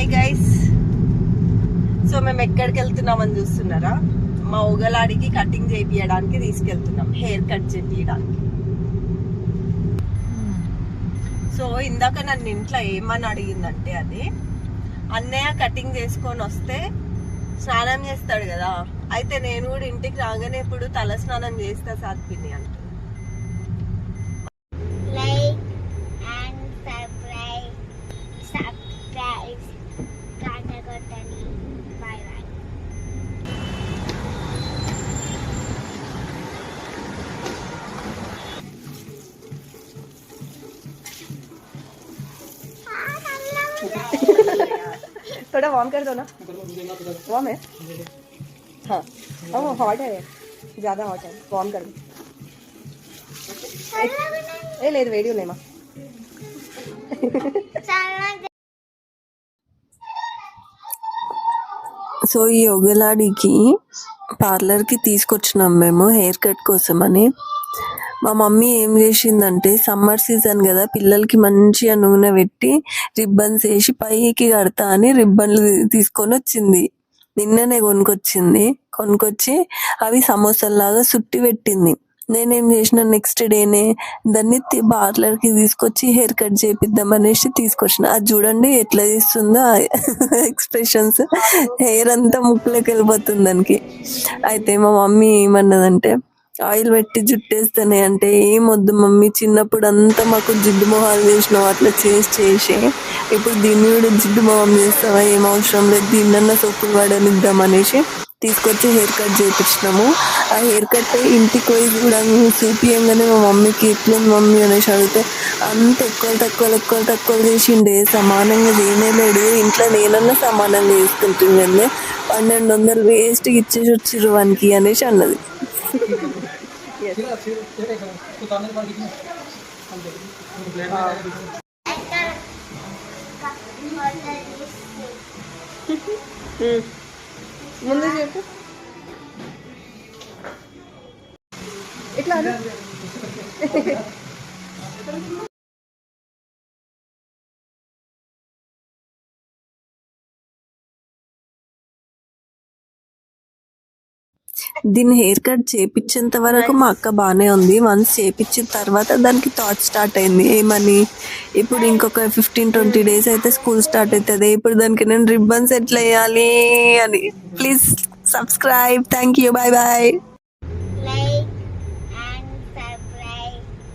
Hi guys. So మేము ఎక్కడికి వెళ్తున్నామని చూస్తున్నారా? మా ఉగలాడికి కటింగ్ చేయించడానికి తీసుకెళ్తున్నాం, హెయిర్ కట్ చేయించడానికి. సో ఇందాక నన్ను ఇంట్లో ఏమని అడిగిందంటే, అది అన్నయ్య కటింగ్ చేసుకొని వస్తే స్నానం చేస్తాడు కదా, అయితే నేను కూడా ఇంటికి రాగానే ఇప్పుడు తల స్నానం చేస్తా సాత్పిని అంట. थोड़ा वार्म कर दो ना. वार्म है? हाँ वो हॉट है, ज़्यादा हॉट है, वार्म कर दो. ए ले वीडियो लेमा. సో ఈ ఒగలాడికి పార్లర్కి తీసుకొచ్చినాం మేము హెయిర్ కట్ కోసమని. మా మమ్మీ ఏం చేసిందంటే, సమ్మర్ సీజన్ కదా, పిల్లలకి మంచిగా నూనె పెట్టి రిబ్బన్స్ వేసి పైకి కడతా అని రిబ్బన్లు తీసుకొని వచ్చింది. నిన్ననే కొనుకొచ్చి అవి సమోసాలాగా సుట్టి పెట్టింది. నేనేం చేసిన, నెక్స్ట్ డేనే దాన్ని పార్లర్కి తీసుకొచ్చి హెయిర్ కట్ చేపిద్దాం అనేసి తీసుకొచ్చిన. అది చూడండి ఎట్లా చేస్తుందో ఎక్స్ప్రెషన్స్, హెయిర్ అంతా ముక్కులోకి వెళ్ళిపోతుంది దానికి. అయితే మా మమ్మీ ఏమన్నదంటే, ఆయిల్ పెట్టి జుట్టేస్తానే అంటే, ఏమొద్దు మమ్మీ, చిన్నప్పుడు అంతా మాకు జిడ్డు మొహాలు చేసినావు, అట్లా చేసి ఇప్పుడు దీన్ని కూడా జిడ్డు మొహం చేస్తావా, ఏం అవసరం లేదు, దీన్నన్నా సొప్పులు వాడనిద్దాం అనేసి తీసుకొచ్చి హెయిర్ కట్ చేయించినాము. ఆ హెయిర్ కట్ ఇంటికి పోయి కూడా చూపియంగానే మా మమ్మీకి ఎట్లుంది మమ్మీ అనేసి అడిగితే, అంత ఎక్కువ చేసిండే, సమానంగా చేయలేడు, ఇంట్లో నేనన్నా సమానంగా చేసుకుంటుండే, 1200 వేస్ట్కి ఇచ్చేసి వచ్చిర్రు వానికి అనేసి అన్నది. ముందు చెప్పు ఇట్లా దీన్ని హెయిర్ కట్ చేపించేంత వరకు మా అక్క బాగానే ఉంది. వన్స్ చేపించిన తర్వాత దానికి థాట్ స్టార్ట్ అయింది ఏమని, ఇప్పుడు ఇంకొక 15-20 days అయితే స్కూల్ స్టార్ట్ అవుతుంది, ఇప్పుడు దానికి నేను రిబ్బన్స్ ఎట్లా వేయాలి అని. Please subscribe. Thank you. Bye bye.